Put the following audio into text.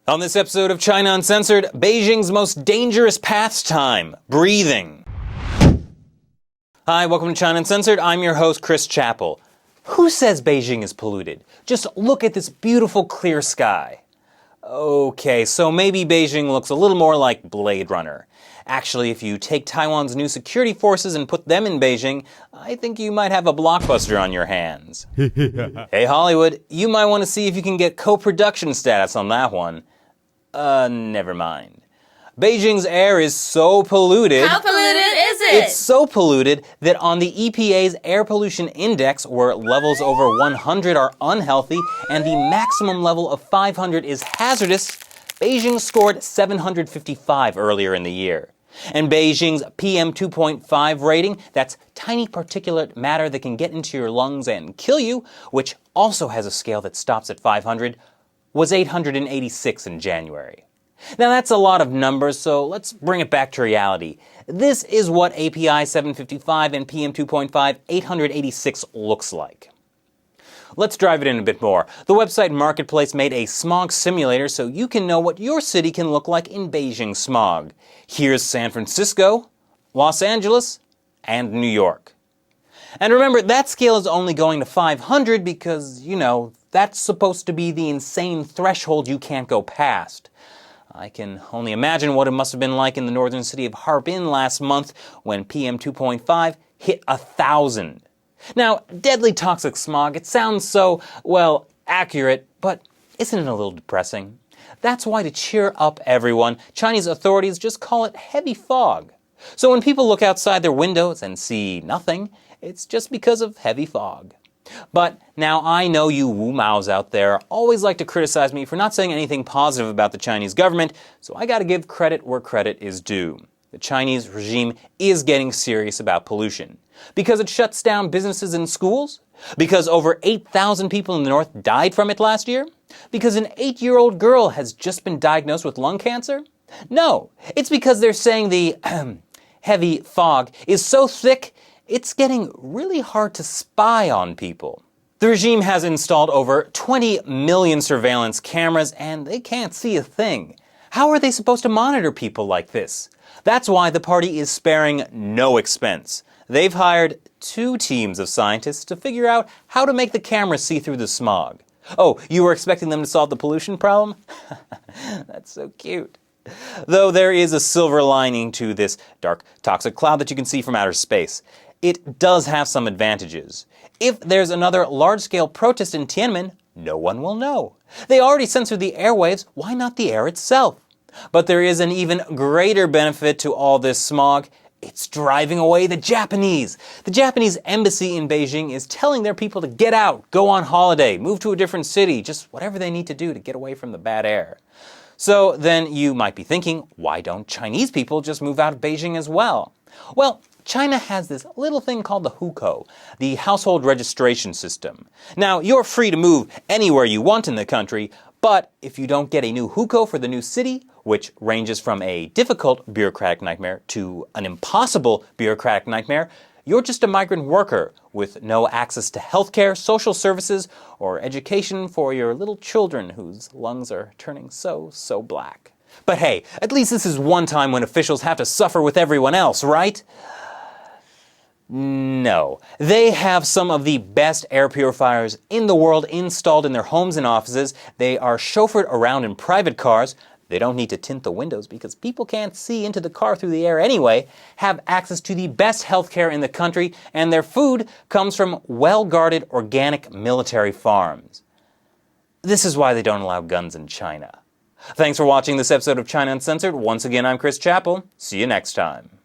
On this episode of China Uncensored, Beijing's most dangerous pastime, breathing. Hi, welcome to China Uncensored. I'm your host, Chris Chappell. Who says Beijing is polluted? Just look at this beautiful clear sky. Okay, so maybe Beijing looks a little more like Blade Runner. Actually, if you take Taiwan's new security forces and put them in Beijing, I think you might have a blockbuster on your hands. Hey Hollywood, you might want to see if you can get co-production status on that one. Never mind. Beijing's air is so polluted. How polluted is it? It's so polluted that on the EPA's air pollution index, where levels over 100 are unhealthy and the maximum level of 500 is hazardous, Beijing scored 755 earlier in the year. And Beijing's PM 2.5 rating, that's tiny particulate matter that can get into your lungs and kill you, which also has a scale that stops at 500, was 886 in January. Now that's a lot of numbers, so let's bring it back to reality. This is what API 755 and PM 2.5 886 looks like. Let's drive it in a bit more. The website Marketplace made a smog simulator so you can know what your city can look like in Beijing smog. Here's San Francisco, Los Angeles, and New York. And remember, that scale is only going to 500 because, that's supposed to be the insane threshold you can't go past. I can only imagine what it must have been like in the northern city of Harbin last month when PM 2.5 hit 1,000. Now, deadly toxic smog, it sounds so, accurate, but isn't it a little depressing? That's why, to cheer up everyone, Chinese authorities just call it heavy fog. So when people look outside their windows and see nothing, it's just because of heavy fog. But now I know you Wu-Maos out there always like to criticize me for not saying anything positive about the Chinese government, so I gotta give credit where credit is due. The Chinese regime is getting serious about pollution. Because it shuts down businesses and schools? Because over 8,000 people in the north died from it last year? Because an 8-year-old girl has just been diagnosed with lung cancer? No, it's because they're saying the heavy fog is so thick it's getting really hard to spy on people. The regime has installed over 20 million surveillance cameras and they can't see a thing. How are they supposed to monitor people like this? That's why the party is sparing no expense. They've hired 2 teams of scientists to figure out how to make the cameras see through the smog. Oh, you were expecting them to solve the pollution problem? That's so cute. Though there is a silver lining to this dark, toxic cloud that you can see from outer space. It does have some advantages. If there's another large-scale protest in Tiananmen, no one will know. They already censored the airwaves, why not the air itself? But there is an even greater benefit to all this smog. It's driving away the Japanese. The Japanese embassy in Beijing is telling their people to get out, go on holiday, move to a different city, just whatever they need to do to get away from the bad air. So then you might be thinking, why don't Chinese people just move out of Beijing as well? Well, China has this little thing called the hukou, the household registration system. Now, you're free to move anywhere you want in the country, but if you don't get a new hukou for the new city, which ranges from a difficult bureaucratic nightmare to an impossible bureaucratic nightmare, you're just a migrant worker with no access to healthcare, social services, or education for your little children whose lungs are turning so black. But hey, at least this is one time when officials have to suffer with everyone else, right? No. They have some of the best air purifiers in the world installed in their homes and offices. They are chauffeured around in private cars. They don't need to tint the windows because people can't see into the car through the air anyway, have access to the best healthcare in the country, and their food comes from well-guarded organic military farms. This is why they don't allow guns in China. Thanks for watching this episode of China Uncensored. Once again, I'm Chris Chappell. See you next time.